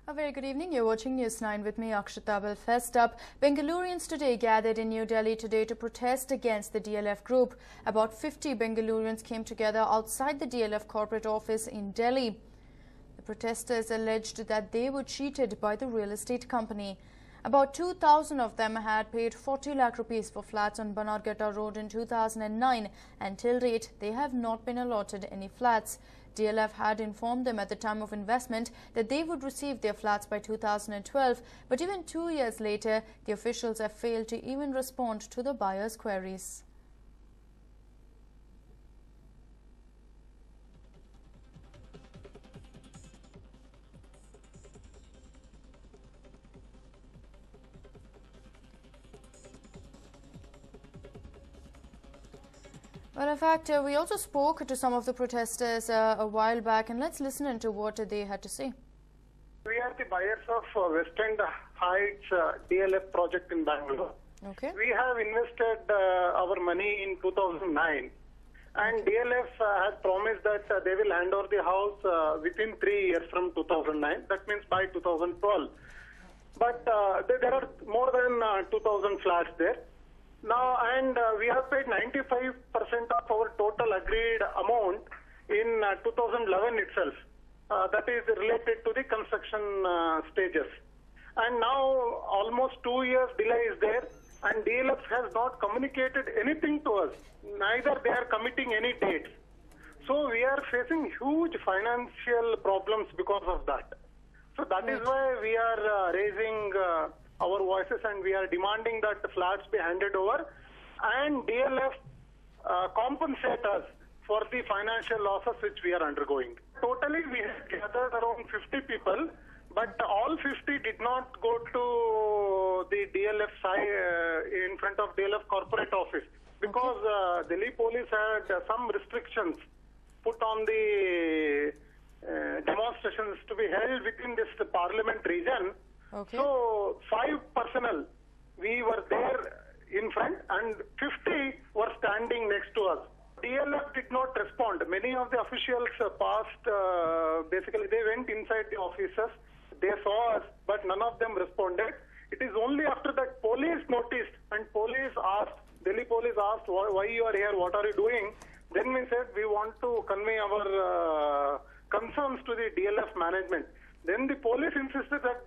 A very good evening. You're watching News 9 with me, Akshita. Well, first up, Bengalurians today gathered in New Delhi today to protest against the DLF group. About 50 Bengalurians came together outside the DLF corporate office in Delhi. The protesters alleged that they were cheated by the real estate company. About 2,000 of them had paid 40 lakh rupees for flats on Banarghatta Road in 2009, and till date they have not been allotted any flats. DLF had informed them at the time of investment that they would receive their flats by 2012, but even 2 years later, the officials have failed to even respond to the buyers' queries. Well, in fact, we also spoke to some of the protesters a while back, and let's listen into what they had to say. We are the buyers of West End Heights DLF project in Bangalore. Okay. We have invested our money in 2009, and DLF has promised that they will hand over the house within 3 years from 2009. That means by 2012. But there are more than 2,000 flats there. Now, and we have paid 95% of our total agreed amount in 2011 itself. That is related to the construction stages. And now almost 2 years delay is there, and DLF has not communicated anything to us. Neither they are committing any dates. So we are facing huge financial problems because of that. So that is why we are raising our voices, and we are demanding that the flats be handed over and DLF compensate us for the financial losses which we are undergoing. Totally, we have gathered around 50 people, but all 50 did not go to the DLF side in front of DLF corporate office because Delhi police had some restrictions put on the demonstrations to be held within this parliament region. Okay. So 5 personnel, we were there in front and 50 were standing next to us. DLF did not respond. Many of the officials passed, basically they went inside the offices, they saw us, but none of them responded. It is only after that police noticed and police asked, Delhi police asked, why you are here, what are you doing? Then we said we want to convey our concerns to the DLF management. Then the police insisted that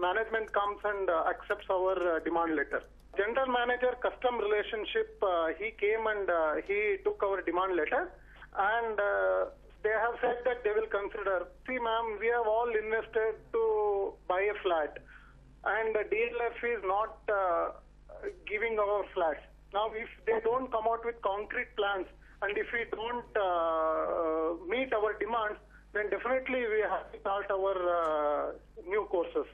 management comes and accepts our demand letter. General manager, custom relationship, he came and he took our demand letter, and they have said that they will consider. See, ma'am, we have all invested to buy a flat, and DLF is not giving our flats. Now, if they don't come out with concrete plans, and if we don't meet our demands, then definitely we have to start our new courses.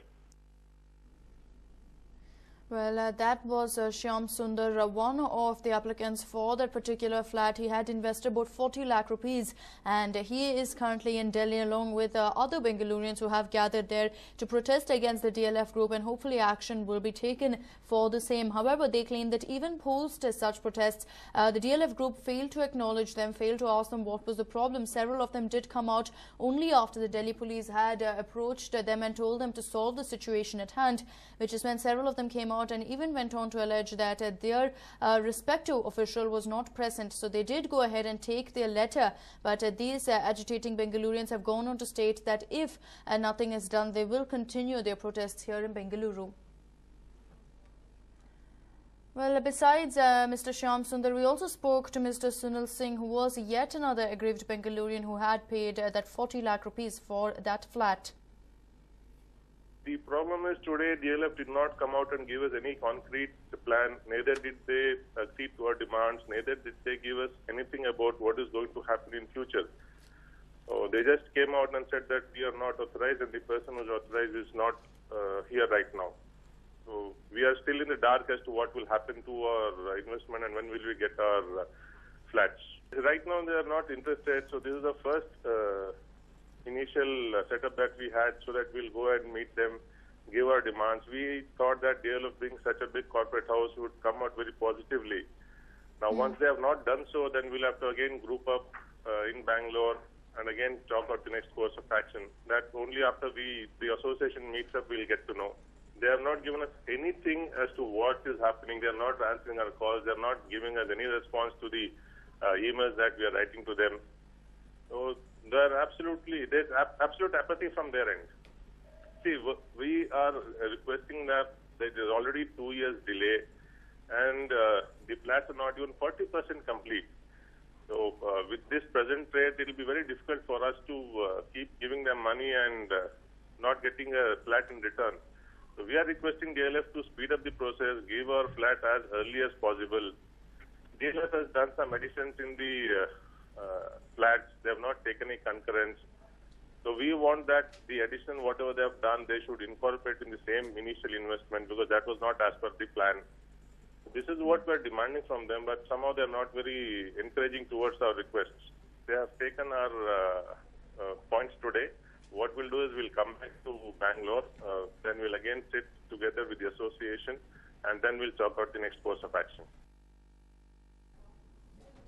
Well, that was Shyam Sundar, one of the applicants for that particular flat. He had invested about 40 lakh rupees, and he is currently in Delhi along with other Bengalurians who have gathered there to protest against the DLF group, and hopefully action will be taken for the same. However, they claim that even post such protests, the DLF group failed to acknowledge them, failed to ask them what was the problem. Several of them did come out only after the Delhi police had approached them and told them to solve the situation at hand, which is when several of them came out and even went on to allege that their respective official was not present. So they did go ahead and take their letter, but these agitating Bengalurians have gone on to state that if nothing is done, they will continue their protests here in Bengaluru. Well, besides Mr. Shyam Sundar, we also spoke to Mr. Sunil Singh, who was yet another aggrieved Bengalurian who had paid that 40 lakh rupees for that flat. The problem is today DLF did not come out and give us any concrete plan. Neither did they accede to our demands. Neither did they give us anything about what is going to happen in future. So they just came out and said that we are not authorized and the person who is authorized is not here right now. So we are still in the dark as to what will happen to our investment and when will we get our flats. Right now they are not interested. So this is the first initial setup that we had so that we'll go ahead and meet them, give our demands. We thought that DLF being such a big corporate house would come out very positively. Now, once they have not done so, then we'll have to again group up in Bangalore and again talk out the next course of action. That only after the association meets up, we'll get to know. They have not given us anything as to what is happening. They are not answering our calls. They are not giving us any response to the emails that we are writing to them. So there's absolute apathy from their end. See, we are requesting that there is already 2 years delay, and the flats are not even 40% complete. So with this present rate, it will be very difficult for us to keep giving them money and not getting a flat in return. So we are requesting DLF to speed up the process, give our flat as early as possible. DLF has done some additions in the flats. They have not taken any concurrence. So we want that the addition, whatever they have done, they should incorporate in the same initial investment, because that was not as per the plan. This is what we are demanding from them, but somehow they are not very encouraging towards our requests. They have taken our points today. What we'll do is we'll come back to Bangalore, then we'll again sit together with the association, and then we'll talk about the next course of action.